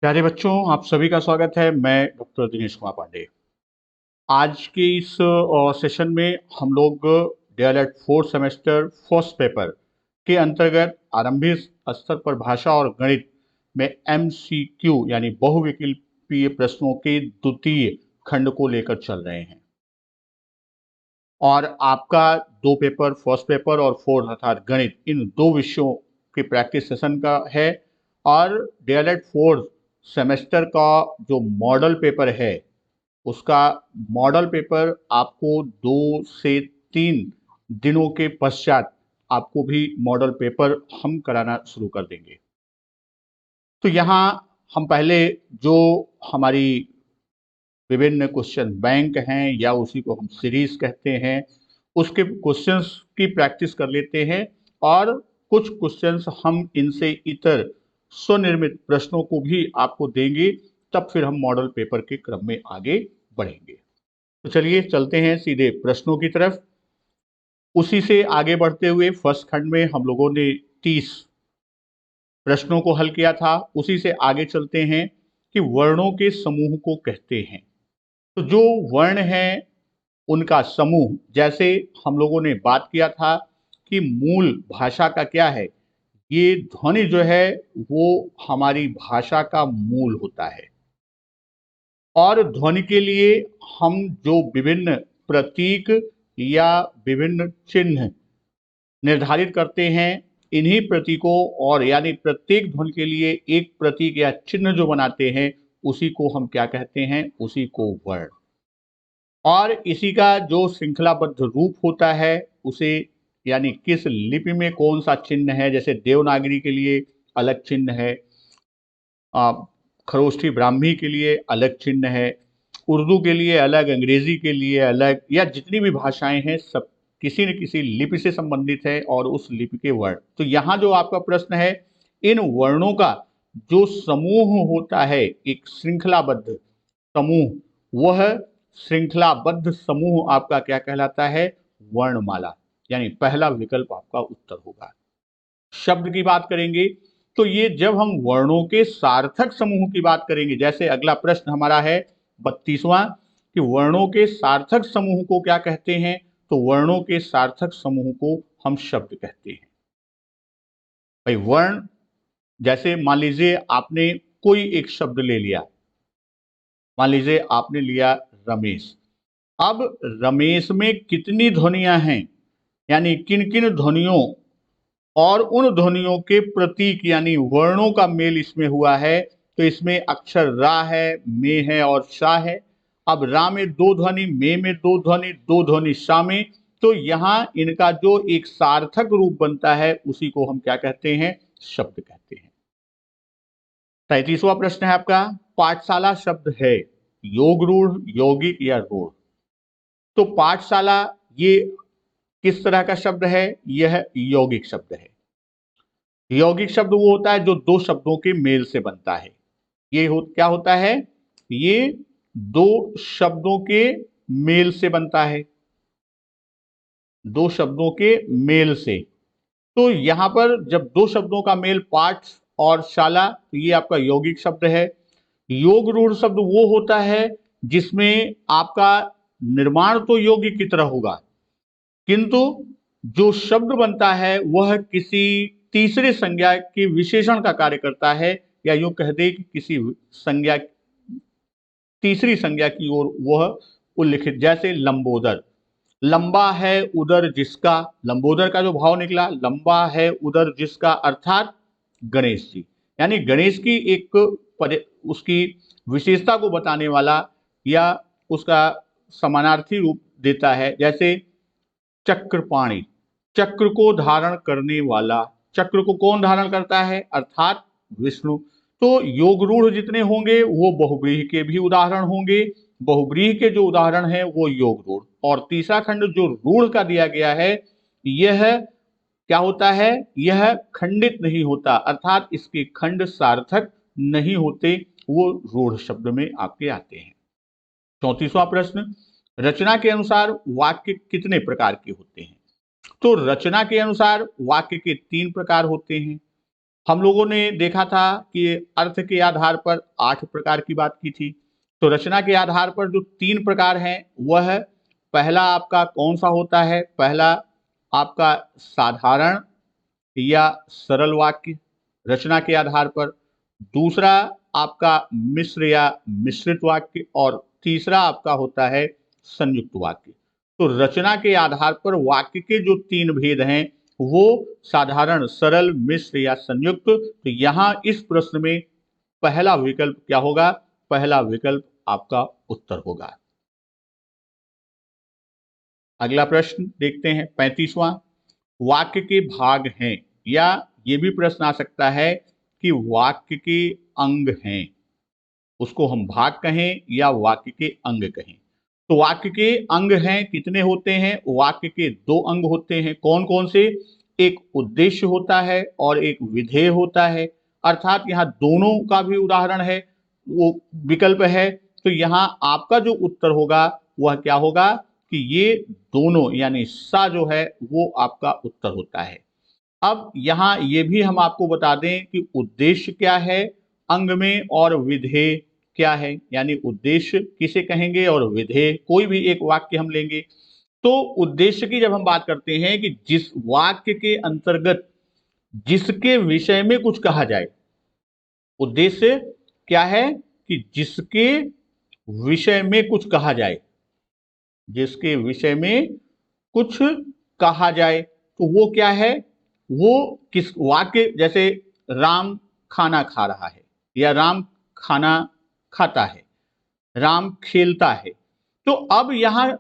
प्यारे बच्चों, आप सभी का स्वागत है। मैं डॉक्टर दिनेश कुमार पांडे। आज के इस सेशन में हम लोग DElEd fourth semester first paper के अंतर्गत आरंभिक स्तर पर भाषा और गणित में एमसीक्यू यानी बहुविकल्पीय प्रश्नों के द्वितीय खंड को लेकर चल रहे हैं। और आपका दो पेपर, फर्स्ट पेपर और फोर्थ अर्थात गणित, इन दो विषयों के प्रैक्टिस सेशन का है। और डीएलएड फोर्थ सेमेस्टर का जो मॉडल पेपर है, उसका मॉडल पेपर आपको 2 से 3 दिनों के पश्चात आपको भी मॉडल पेपर हम कराना शुरू कर देंगे। तो यहाँ हम पहले जो हमारी विभिन्न क्वेश्चन बैंक हैं या उसी को हम सीरीज कहते हैं, उसके क्वेश्चंस की प्रैक्टिस कर लेते हैं और कुछ क्वेश्चंस हम इनसे इतर स्वनिर्मित प्रश्नों को भी आपको देंगे। तब फिर हम मॉडल पेपर के क्रम में आगे बढ़ेंगे। तो चलिए चलते हैं सीधे प्रश्नों की तरफ। उसी से आगे बढ़ते हुए फर्स्ट खंड में हम लोगों ने 30 प्रश्नों को हल किया था। उसी से आगे चलते हैं कि वर्णों के समूह को कहते हैं। तो जो वर्ण हैं उनका समूह, जैसे हम लोगों ने बात किया था कि मूल भाषा का क्या है, ये ध्वनि जो है वो हमारी भाषा का मूल होता है। और ध्वनि के लिए हम जो विभिन्न प्रतीक या विभिन्न चिन्ह निर्धारित करते हैं, इन्हीं प्रतीकों और यानी प्रत्येक ध्वनि के लिए एक प्रतीक या चिन्ह जो बनाते हैं, उसी को हम क्या कहते हैं, उसी को वर्ण। और इसी का जो श्रृंखलाबद्ध रूप होता है, उसे यानी किस लिपि में कौन सा चिन्ह है, जैसे देवनागरी के लिए अलग चिन्ह है, खरोष्ठी ब्राह्मी के लिए अलग चिन्ह है, उर्दू के लिए अलग, अंग्रेजी के लिए अलग, या जितनी भी भाषाएं हैं सब किसी न किसी लिपि से संबंधित है और उस लिपि के वर्ण। तो यहाँ जो आपका प्रश्न है, इन वर्णों का जो समूह होता है, एक श्रृंखलाबद्ध समूह, वह श्रृंखलाबद्ध समूह आपका क्या कहलाता है, वर्णमाला। यानी पहला विकल्प आपका उत्तर होगा। शब्द की बात करेंगे तो ये जब हम वर्णों के सार्थक समूह की बात करेंगे, जैसे अगला प्रश्न हमारा है 32वां कि वर्णों के सार्थक समूह को क्या कहते हैं, तो वर्णों के सार्थक समूह को हम शब्द कहते हैं। भाई वर्ण, जैसे मान लीजिए आपने कोई एक शब्द ले लिया, मान लीजिए आपने लिया रमेश। अब रमेश में कितनी ध्वनियां हैं, यानी किन किन ध्वनियों और उन ध्वनियों के प्रतीक यानी वर्णों का मेल इसमें हुआ है, तो इसमें अक्षर रा है, मे है और शा है। अब रा में दो ध्वनि, मे में दो ध्वनि शा में। तो यहां इनका जो एक सार्थक रूप बनता है, उसी को हम क्या कहते हैं, शब्द कहते हैं। 33वां प्रश्न है आपका, पाठशाला शब्द है योग रूढ़, यौगिक या रूढ़। तो पाठशाला ये किस तरह का शब्द है, यह यौगिक शब्द है। यौगिक शब्द वो होता है जो दो शब्दों के मेल से बनता है। क्या होता है, ये दो शब्दों के मेल से बनता है, दो शब्दों के मेल से। तो यहां पर जब दो शब्दों का मेल, पाठ और शाला, तो ये आपका यौगिक शब्द है। योग रूढ़ शब्द वो होता है जिसमें आपका निर्माण तो यौगिक की तरह होगा, किंतु जो शब्द बनता है वह किसी तीसरे संज्ञा के विशेषण का कार्य करता है, या यूं कह दे कि किसी संज्ञा, तीसरी संज्ञा की ओर वह उल्लिखित। जैसे लंबोदर, लंबा है उदर जिसका, लंबोदर का जो भाव निकला, लंबा है उदर जिसका, अर्थात गणेश जी। यानी गणेश की एक उसकी विशेषता को बताने वाला या उसका समानार्थी रूप देता है। जैसे चक्रपाणी, चक्र को धारण करने वाला, चक्र को कौन धारण करता है, अर्थात विष्णु। तो योग रूढ़ जितने होंगे वो बहुव्रीहि के भी उदाहरण होंगे, बहुव्रीहि के जो उदाहरण है वो योग रूढ़। और तीसरा खंड जो रूढ़ का दिया गया है, यह क्या होता है, यह खंडित नहीं होता, अर्थात इसके खंड सार्थक नहीं होते, वो रूढ़ शब्द में आपके आते हैं। 34वां प्रश्न, रचना के अनुसार वाक्य कितने प्रकार के होते हैं। तो रचना के अनुसार वाक्य के 3 प्रकार होते हैं। हम लोगों ने देखा था कि अर्थ के आधार पर 8 प्रकार की बात की थी। तो रचना के आधार पर जो 3 प्रकार हैं वह पहला आपका कौन सा होता है? पहला आपका साधारण या सरल वाक्य रचना के आधार पर, दूसरा आपका मिश्र या मिश्रित वाक्य और तीसरा आपका होता है संयुक्त वाक्य। तो रचना के आधार पर वाक्य के जो 3 भेद हैं वो साधारण, सरल, मिश्र या संयुक्त। तो यहां इस प्रश्न में पहला विकल्प क्या होगा? पहला विकल्प आपका उत्तर होगा। अगला प्रश्न देखते हैं 35वां। वाक्य के भाग हैं, या ये भी प्रश्न आ सकता है कि वाक्य के अंग हैं, उसको हम भाग कहें या वाक्य के अंग कहें। तो वाक्य के अंग हैं कितने होते हैं? वाक्य के 2 अंग होते हैं। कौन कौन से? एक उद्देश्य होता है और एक विधेय होता है। अर्थात यहाँ दोनों का भी उदाहरण है, वो विकल्प है। तो यहाँ आपका जो उत्तर होगा वह क्या होगा कि ये दोनों यानी सा जो है वो आपका उत्तर होता है। अब यहाँ ये भी हम आपको बता दें कि उद्देश्य क्या है अंग में और विधेय क्या है, यानी उद्देश्य किसे कहेंगे और विधेय कोई भी एक वाक्य हम लेंगे। तो उद्देश्य की जब हम बात करते हैं कि जिस वाक्य के अंतर्गत जिसके विषय में कुछ कहा जाए, उद्देश्य क्या है कि जिसके विषय में कुछ कहा जाए, जिसके विषय में कुछ कहा जाए, तो वो क्या है? वो किस वाक्य, जैसे राम खाना खा रहा है या राम खाना खाता है, राम खेलता है। तो अब यहां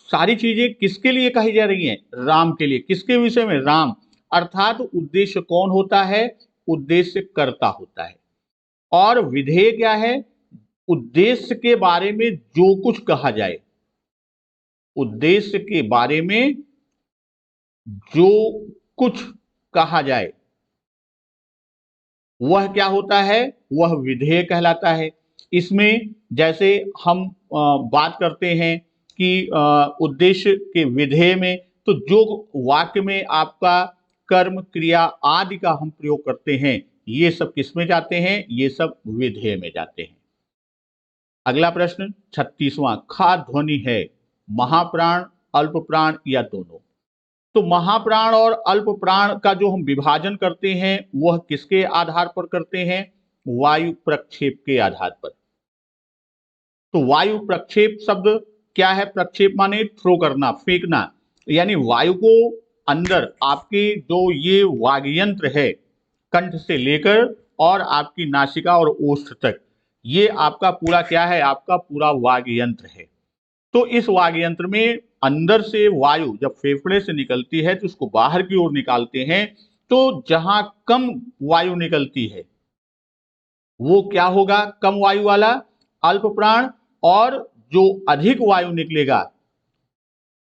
सारी चीजें किसके लिए कही जा रही हैं? राम के लिए। किसके विषय में? राम। अर्थात उद्देश्य कौन होता है? उद्देश्य कर्ता होता है। और विधेय क्या है? उद्देश्य के बारे में जो कुछ कहा जाए, उद्देश्य के बारे में जो कुछ कहा जाए वह क्या होता है? वह विधेय कहलाता है। इसमें जैसे हम बात करते हैं कि उद्देश्य के विधेय में, तो जो वाक्य में आपका कर्म, क्रिया आदि का हम प्रयोग करते हैं, ये सब किस में जाते हैं? ये सब विधेय में जाते हैं। अगला प्रश्न 36वां। खा ध्वनि है, महाप्राण, अल्प प्राण या दोनों? तो महाप्राण और अल्प प्राण का जो हम विभाजन करते हैं वह किसके आधार पर करते हैं? वायु प्रक्षेप के आधार पर। तो वायु प्रक्षेप शब्द क्या है? प्रक्षेप माने थ्रो करना, फेंकना, यानी वायु को अंदर आपके जो ये वाग्यंत्र है, कंठ से लेकर और आपकी नासिका और ओष्ठ तक, ये आपका पूरा क्या है? आपका पूरा वाग्यंत्र है। तो इस वाग्यंत्र में अंदर से वायु जब फेफड़े से निकलती है तो उसको बाहर की ओर निकालते हैं। तो जहां कम वायु निकलती है वो क्या होगा? कम वायु वाला अल्प प्राण। और जो अधिक वायु निकलेगा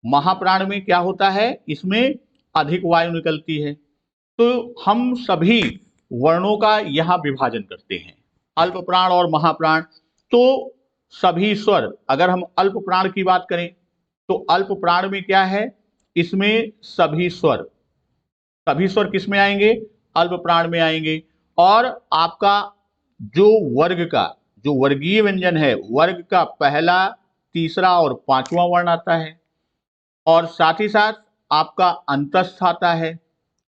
महाप्राण में क्या होता है? इसमें अधिक वायु निकलती है। तो हम सभी वर्णों का यहां विभाजन करते हैं, अल्प प्राण और महाप्राण। तो सभी स्वर, अगर हम अल्प प्राण की बात करें तो अल्प प्राण में क्या है? इसमें सभी स्वर, सभी स्वर किस में आएंगे? अल्प प्राण में आएंगे। और आपका जो वर्ग का, जो वर्गीय व्यंजन है, वर्ग का पहला, तीसरा और पांचवा वर्ण आता है। और साथ ही साथ आपका अंतस्थ आता है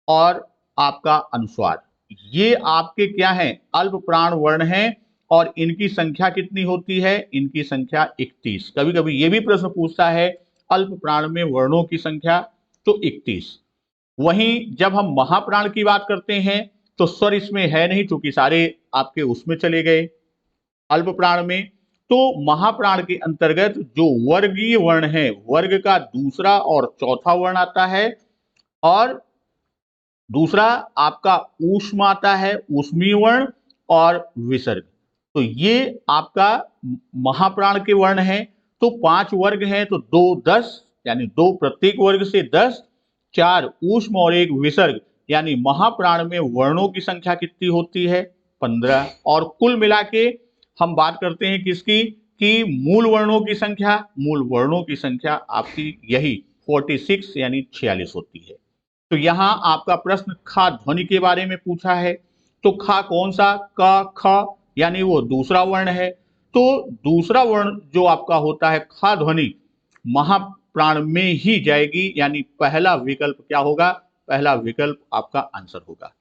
और आपका अनुस्वार। ये आपके क्या हैं? अल्प प्राण वर्ण हैं। और इनकी संख्या कितनी होती है? इनकी संख्या 31। कभी कभी ये भी प्रश्न पूछता है अल्प प्राण में वर्णों की संख्या, तो 31। वहीं जब हम महाप्राण की बात करते हैं तो स्वर इसमें है नहीं, क्योंकि सारे आपके उसमें चले गए अल्प प्राण में। तो महाप्राण के अंतर्गत जो वर्गीय वर्ण है, वर्ग का दूसरा और चौथा वर्ण आता है। और दूसरा आपका ऊष्म आता है, ऊष्मीय वर्ण और विसर्ग। तो ये आपका महाप्राण के वर्ण है। तो 5 वर्ग हैं, तो 2 10, यानी 2 प्रत्येक वर्ग से 10, 4 ऊष्म और 1 विसर्ग, यानी महाप्राण में वर्णों की संख्या कितनी होती है? 15। और कुल मिला के हम बात करते हैं किसकी? कि मूल वर्णों की संख्या। मूल वर्णों की संख्या आपकी यही 46 यानी 46 होती है। तो यहां आपका प्रश्न खा ध्वनि के बारे में पूछा है। तो खा कौन सा? क ख, यानी वो दूसरा वर्ण है। तो दूसरा वर्ण जो आपका होता है खा ध्वनि महाप्राण में ही जाएगी, यानी पहला विकल्प क्या होगा? पहला विकल्प आपका आंसर होगा।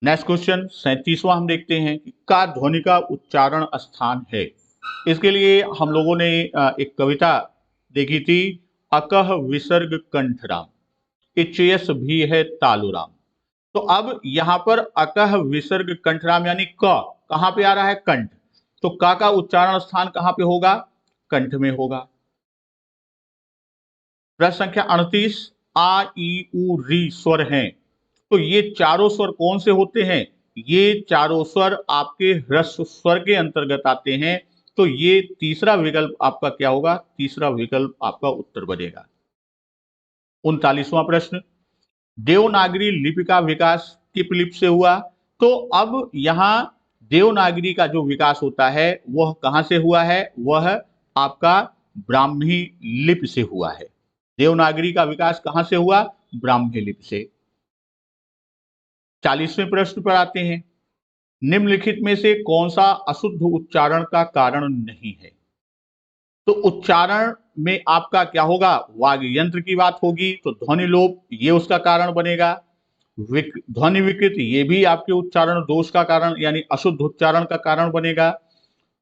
नेक्स्ट क्वेश्चन 37वां हम देखते हैं कि का ध्वनि का उच्चारण स्थान है। इसके लिए हम लोगों ने एक कविता देखी थी, अकह विसर्ग कंठराम, इचयस भी है तालुराम। तो अब यहां पर अकह विसर्ग कंठराम यानी क कहां पे आ रहा है? कंठ। तो का उच्चारण स्थान कहां पे होगा? कंठ में होगा। प्रश्न संख्या 38, आ ई उ री स्वर हैं, तो ये चारों स्वर कौन से होते हैं? ये चारों स्वर आपके ह्रस्व स्वर के अंतर्गत आते हैं। तो ये तीसरा विकल्प आपका क्या होगा? तीसरा विकल्प आपका उत्तर बनेगा। 39वां प्रश्न, देवनागरी लिपि का विकास किस लिपि से हुआ? तो अब यहां देवनागरी का जो विकास होता है वह कहां से हुआ है? वह आपका ब्राह्मी लिपि से हुआ है। देवनागरी का विकास कहां से हुआ? ब्राह्मी लिपि से। 40वें प्रश्न पर आते हैं, निम्नलिखित में से कौन सा अशुद्ध उच्चारण का कारण नहीं है? तो उच्चारण में आपका क्या होगा? वाग् यंत्र की बात होगी, तो ध्वनि लोप ये उसका कारण बनेगा। ध्वनि विकृति ये भी आपके उच्चारण दोष का कारण यानी अशुद्ध उच्चारण का कारण बनेगा।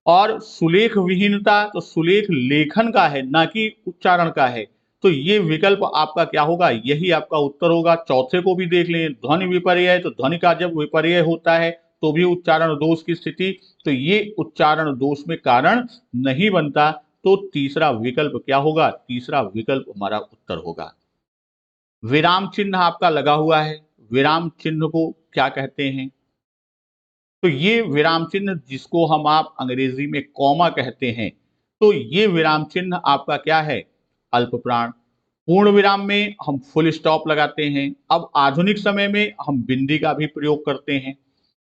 और सुलेख विहीनता, तो सुलेख लेखन का है ना कि उच्चारण का है। तो ये विकल्प आपका क्या होगा? यही आपका उत्तर होगा। चौथे को भी देख लें, ध्वनि विपर्यय, तो ध्वनि का जब विपर्यय होता है तो भी उच्चारण दोष की स्थिति, तो ये उच्चारण दोष में कारण नहीं बनता। तो तीसरा विकल्प क्या होगा? तीसरा विकल्प हमारा उत्तर होगा। विराम चिन्ह आपका लगा हुआ है, विराम चिन्ह को क्या कहते हैं? तो ये विराम चिन्ह जिसको हम आप अंग्रेजी में कॉमा कहते हैं, तो ये विराम चिन्ह आपका क्या है? अल्प प्राण। पूर्ण विराम में हम फुल स्टॉप लगाते हैं। अब आधुनिक समय में हम बिंदी का भी प्रयोग करते हैं।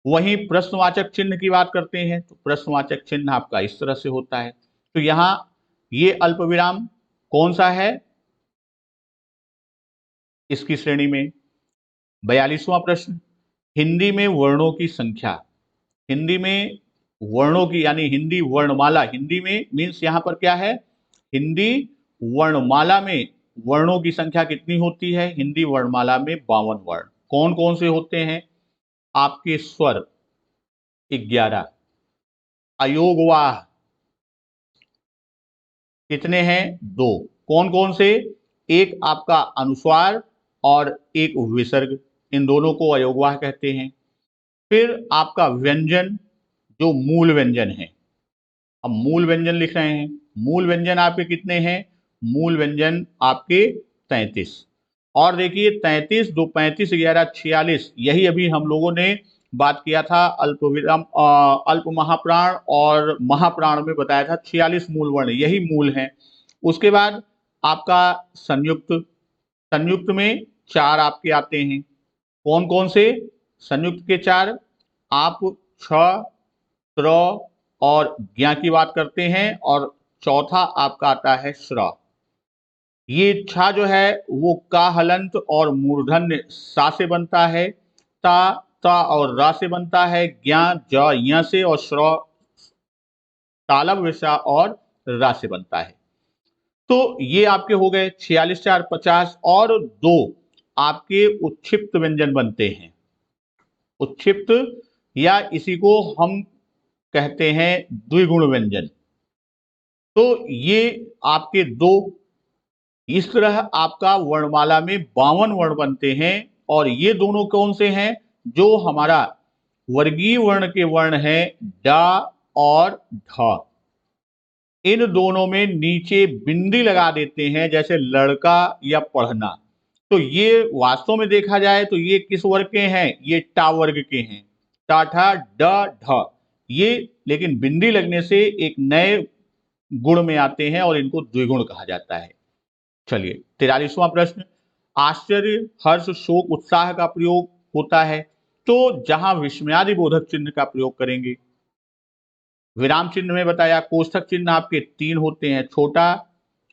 वहीं प्रश्नवाचक चिन्ह की बात करते हैं तो प्रश्नवाचक चिन्ह आपका इस तरह से होता है। तो यहां ये अल्प विराम कौन सा है इसकी श्रेणी में? 42वां प्रश्न, हिंदी में वर्णों की संख्या। हिंदी में वर्णों की यानी हिंदी वर्णमाला, हिंदी में मीन्स यहां पर क्या है? हिंदी वर्णमाला में वर्णों की संख्या कितनी होती है? हिंदी वर्णमाला में 52 वर्ण। कौन कौन से होते हैं? आपके स्वर 11, अयोगवाह कितने हैं? 2। कौन कौन से? एक आपका अनुस्वार और एक विसर्ग, इन दोनों को अयोगवाह कहते हैं। फिर आपका व्यंजन जो मूल व्यंजन है, अब मूल व्यंजन लिख रहे हैं। मूल व्यंजन आपके कितने हैं? मूल व्यंजन आपके 33। और देखिए 33, 2, 35, 11, 46, यही अभी हम लोगों ने बात किया था अल्प विराम अल्प महाप्राण और महाप्राण में बताया था 46 मूल वर्ण, यही मूल हैं। उसके बाद आपका संयुक्त, संयुक्त में 4 आपके आते हैं। कौन कौन से संयुक्त के 4? आप छ, त्र और ज्ञा की बात करते हैं। और चौथा आपका आता है श्र। ये छा जो है वो का हलंत और मूर्धन्य सा से बनता है, ता ता और रा से बनता है, ज्ञा ज य से और श्र तालब विषा और रा से बनता है। तो ये आपके हो गए 46, 4, 50 और 2 आपके उत्क्षिप्त व्यंजन बनते हैं। उत्क्षिप्त या इसी को हम कहते हैं द्विगुण व्यंजन। तो ये आपके 2, इस तरह आपका वर्णमाला में 52 वर्ण बनते हैं। और ये दोनों कौन से हैं? जो हमारा वर्गीय वर्ण के वर्ण हैं डा और ढ, इन दोनों में नीचे बिंदी लगा देते हैं, जैसे लड़का या पढ़ना। तो ये वास्तव में देखा जाए तो ये किस वर्ग के हैं? ये टा वर्ग के हैं, टा ठा ड ढ। ये लेकिन बिंदी लगने से एक नए गुण में आते हैं और इनको द्विगुण कहा जाता है। चलिए 43वां प्रश्न, आश्चर्य, हर्ष, शोक, उत्साह का प्रयोग होता है, तो जहां विस्मयादि बोधक चिन्ह का प्रयोग करेंगे। विराम चिन्ह में बताया, कोष्ठक चिन्ह आपके 3 होते हैं, छोटा,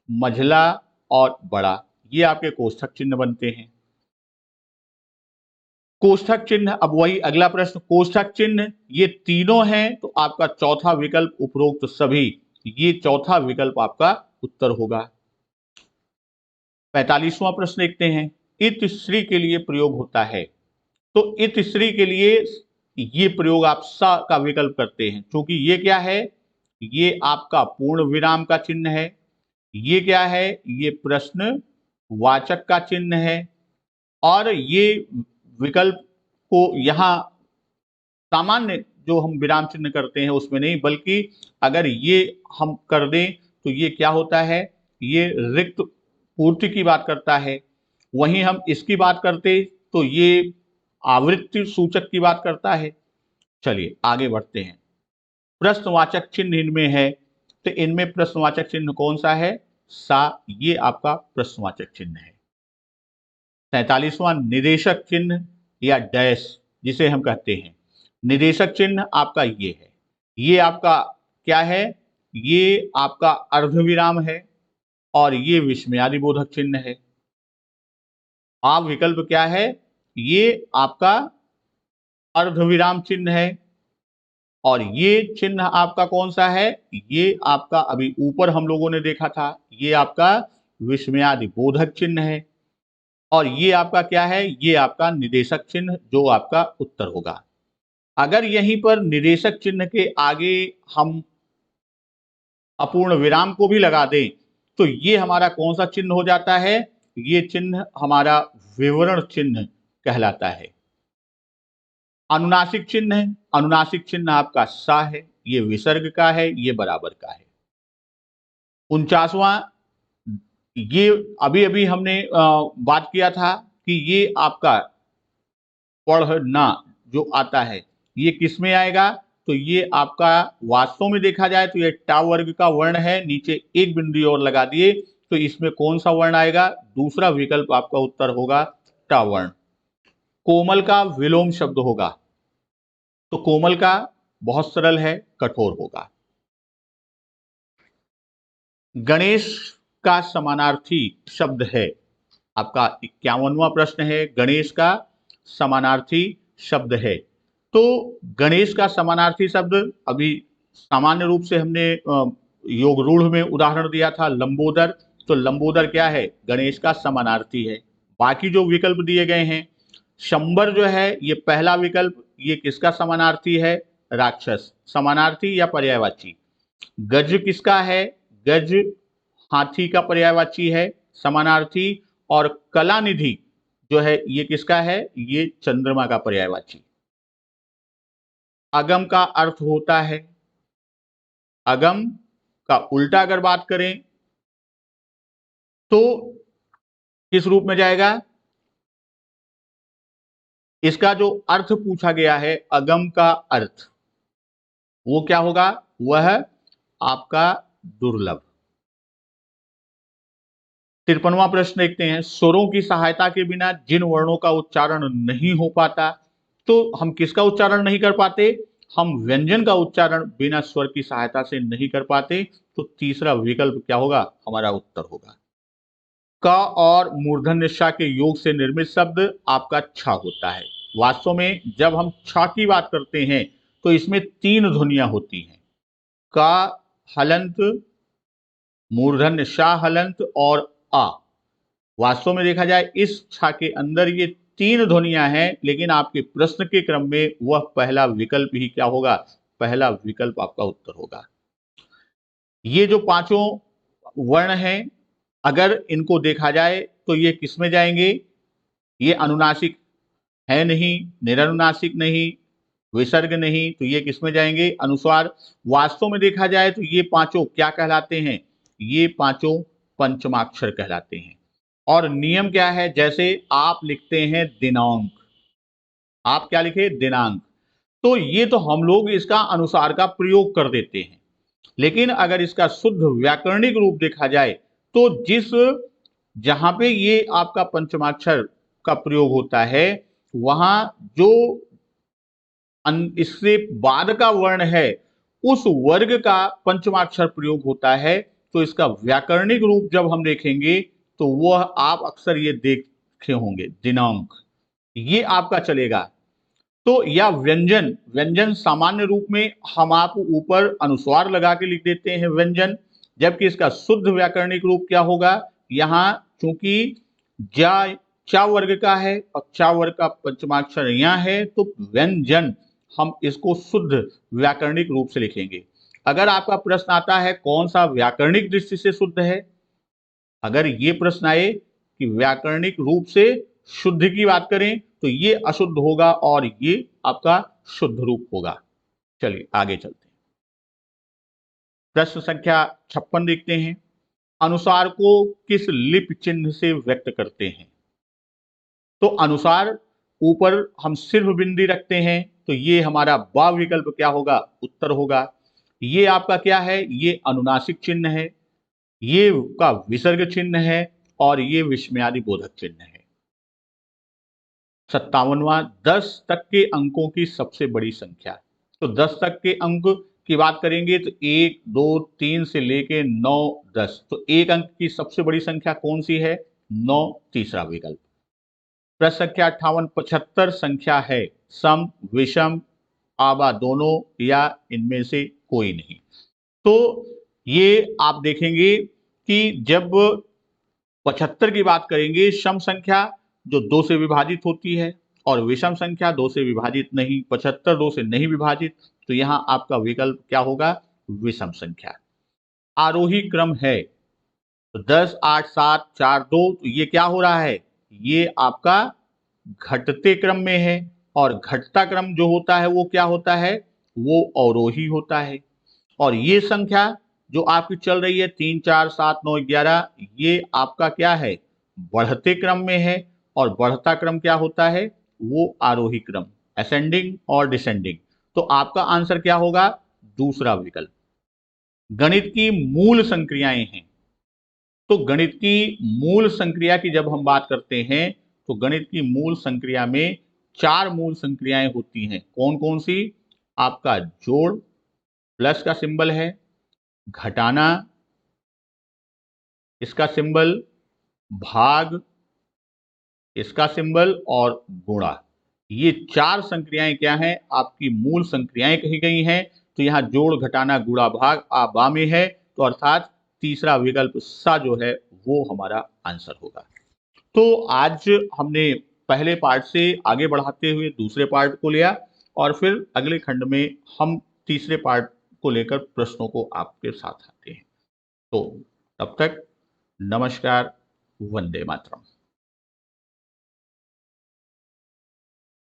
मझला और बड़ा, ये आपके कोष्ठक चिन्ह बनते हैं। कोष्ठक चिन्ह, अब वही अगला प्रश्न, कोष्ठक चिन्ह ये तीनों हैं तो आपका चौथा विकल्प उपरोक्त सभी, ये चौथा विकल्प आपका उत्तर होगा। 45वां प्रश्न देखते हैं, इत श्री के लिए प्रयोग होता है। तो इत श्री के लिए ये प्रयोग आप सा का विकल्प करते हैं, क्योंकि ये क्या है, ये आपका पूर्ण विराम का चिन्ह है। ये क्या है, ये प्रश्न वाचक का चिन्ह है। और ये विकल्प को यहां सामान्य जो हम विराम चिन्ह करते हैं उसमें नहीं, बल्कि अगर ये हम कर दें तो ये क्या होता है, ये रिक्त पूर्ति की बात करता है। वहीं हम इसकी बात करते तो ये आवृत्ति सूचक की बात करता है। चलिए आगे बढ़ते हैं। प्रश्नवाचक चिन्ह इनमें है, तो इनमें प्रश्नवाचक चिन्ह कौन सा है, सा, ये आपका प्रश्नवाचक चिन्ह है। 47वां निदेशक चिन्ह या डैश जिसे हम कहते हैं, निदेशक चिन्ह आपका ये है। ये आपका क्या है, ये आपका अर्धविराम है और ये विस्मयादि बोधक चिन्ह है। आप विकल्प क्या है, ये आपका अर्धविराम चिन्ह है और ये चिन्ह आपका कौन सा है, ये आपका अभी ऊपर हम लोगों ने देखा था, ये आपका विस्मयादि बोधक चिन्ह है। और ये आपका क्या है, ये आपका निदेशक चिन्ह, जो आपका उत्तर होगा। अगर यहीं पर निदेशक चिन्ह के आगे हम अपूर्ण विराम को भी लगा दें तो ये हमारा कौन सा चिन्ह हो जाता है, ये चिन्ह हमारा विवरण चिन्ह कहलाता है। अनुनासिक चिन्ह है, अनुनासिक चिन्ह आपका सा है, ये विसर्ग का है, ये बराबर का है। 49वां, ये अभी अभी हमने बात किया था कि ये आपका पढ़ना जो आता है ये किस में आएगा, तो ये आपका वास्तव में देखा जाए तो ये टा वर्ग का वर्ण है, नीचे एक बिंदु और लगा दिए तो इसमें कौन सा वर्ण आएगा, दूसरा विकल्प आपका उत्तर होगा टा वर्ण। कोमल का विलोम शब्द होगा, तो कोमल का बहुत सरल है, कठोर होगा। गणेश का समानार्थी शब्द है, आपका 51वां प्रश्न है, गणेश का समानार्थी शब्द है। तो गणेश का समानार्थी शब्द अभी सामान्य रूप से हमने योग रूढ़ में उदाहरण दिया था लंबोदर, तो लंबोदर क्या है, गणेश का समानार्थी है। बाकी जो विकल्प दिए गए हैं, शंबर जो है ये पहला विकल्प, ये किसका समानार्थी है, राक्षस, समानार्थी या पर्यायवाची। गज किसका है, गज हाथी का पर्यायवाची है, समानार्थी। और कलानिधि जो है ये किसका है, ये चंद्रमा का पर्यायवाची। अगम का अर्थ होता है, अगम का उल्टा अगर बात करें तो किस रूप में जाएगा, इसका जो अर्थ पूछा गया है अगम का अर्थ वो क्या होगा, वह आपका दुर्लभ। 53वां प्रश्न देखते हैं, स्वरों की सहायता के बिना जिन वर्णों का उच्चारण नहीं हो पाता, तो हम किसका उच्चारण नहीं कर पाते, हम व्यंजन का उच्चारण बिना स्वर की सहायता से नहीं कर पाते, तो तीसरा विकल्प क्या होगा, हमारा उत्तर होगा। क और मूर्धन्य ष के योग से निर्मित शब्द आपका छ होता है। वास्तव में जब हम छ की बात करते हैं तो इसमें तीन ध्वनियां होती हैं, क हलंत, मूर्धन्य श हलंत और आ। वास्तव में देखा जाए इस छ के अंदर ये तीन ध्वनियां हैं, लेकिन आपके प्रश्न के क्रम में वह पहला विकल्प ही क्या होगा, पहला विकल्प आपका उत्तर होगा। ये जो पांचों वर्ण हैं, अगर इनको देखा जाए तो ये किस में जाएंगे, ये अनुनासिक है नहीं, निरनुनासिक नहीं, विसर्ग नहीं, तो ये किस में जाएंगे, अनुस्वार। वास्तव में देखा जाए तो ये पांचों क्या कहलाते हैं, ये पांचों पंचमाक्षर कहलाते हैं। और नियम क्या है, जैसे आप लिखते हैं दिनांक, आप क्या लिखे, दिनांक, तो ये तो हम लोग इसका अनुसार का प्रयोग कर देते हैं, लेकिन अगर इसका शुद्ध व्याकरणिक रूप देखा जाए तो जिस जहां पे ये आपका पंचमाक्षर का प्रयोग होता है वहां जो इससे बाद का वर्ण है उस वर्ग का पंचमाक्षर प्रयोग होता है, तो इसका व्याकरणिक रूप जब हम देखेंगे तो वह आप अक्सर ये देखे होंगे दिनांक। ये आपका चलेगा। तो या व्यंजन, व्यंजन सामान्य रूप में हम आप ऊपर अनुस्वार लगा के लिख देते हैं व्यंजन, जबकि इसका शुद्ध व्याकरणिक रूप क्या होगा, यहाँ चूंकि जा चा वर्ग का है और चा वर्ग का पंचमाक्षर यहाँ है, तो व्यंजन हम इसको शुद्ध व्याकरणिक रूप से लिखेंगे। अगर आपका प्रश्न आता है कौन सा व्याकरणिक दृष्टि से शुद्ध है, अगर ये प्रश्न आए कि व्याकरणिक रूप से शुद्ध की बात करें तो ये अशुद्ध होगा और ये आपका शुद्ध रूप होगा। चलिए आगे चलते हैं। प्रश्न संख्या 56 देखते हैं। अनुसार को किस लिप चिन्ह से व्यक्त करते हैं? तो अनुसार ऊपर हम सिर्फ बिंदी रखते हैं, तो ये हमारा बा विकल्प क्या होगा, उत्तर होगा। ये आपका क्या है, ये अनुनासिक चिन्ह है, ये का विसर्ग चिन्ह है और ये विस्मयादि बोधक चिन्ह है। 57वां, 10 तक के अंकों की सबसे बड़ी संख्या। तो 10 तक के अंक की बात करेंगे तो 1 2 3 से लेके 9 10, तो एक अंक की सबसे बड़ी संख्या कौन सी है, 9, तीसरा विकल्प। प्रश्न संख्या 58, 75 संख्या है सम, विषम, आबा दोनों या इनमें से कोई नहीं। तो ये आप देखेंगे कि जब 75 की बात करेंगे, सम संख्या जो 2 से विभाजित होती है और विषम संख्या 2 से विभाजित नहीं, 75 2 से नहीं विभाजित, तो यहां आपका विकल्प क्या होगा, विषम संख्या। आरोही क्रम है तो 10 8 7 4 2, तो ये क्या हो रहा है, ये आपका घटते क्रम में है और घटता क्रम जो होता है वो क्या होता है, वो अवरोही होता है। और ये संख्या जो आपकी चल रही है 3 4 7 9 11, ये आपका क्या है, बढ़ते क्रम में है और बढ़ता क्रम क्या होता है, वो आरोही क्रम, असेंडिंग और डिसेंडिंग। तो आपका आंसर क्या होगा, दूसरा विकल्प। गणित की मूल संक्रियाएं हैं, तो गणित की मूल संक्रिया की जब हम बात करते हैं तो गणित की मूल संक्रिया में 4 मूल संक्रियाएं होती हैं। कौन कौन सी, आपका जोड़, प्लस का सिंबल है, घटाना, इसका सिंबल, भाग, इसका सिंबल और गुणा। ये 4 संक्रियाएं क्या हैं, आपकी मूल संक्रियाएं कही गई हैं। तो यहां जोड़, घटाना, गुणा, भाग बा में है, तो अर्थात तीसरा विकल्प सा जो है वो हमारा आंसर होगा। तो आज हमने पहले पार्ट से आगे बढ़ाते हुए दूसरे पार्ट को लिया और फिर अगले खंड में हम तीसरे पार्ट को लेकर प्रश्नों को आपके साथ आते हैं। तो तब तक नमस्कार, वंदे मातरम।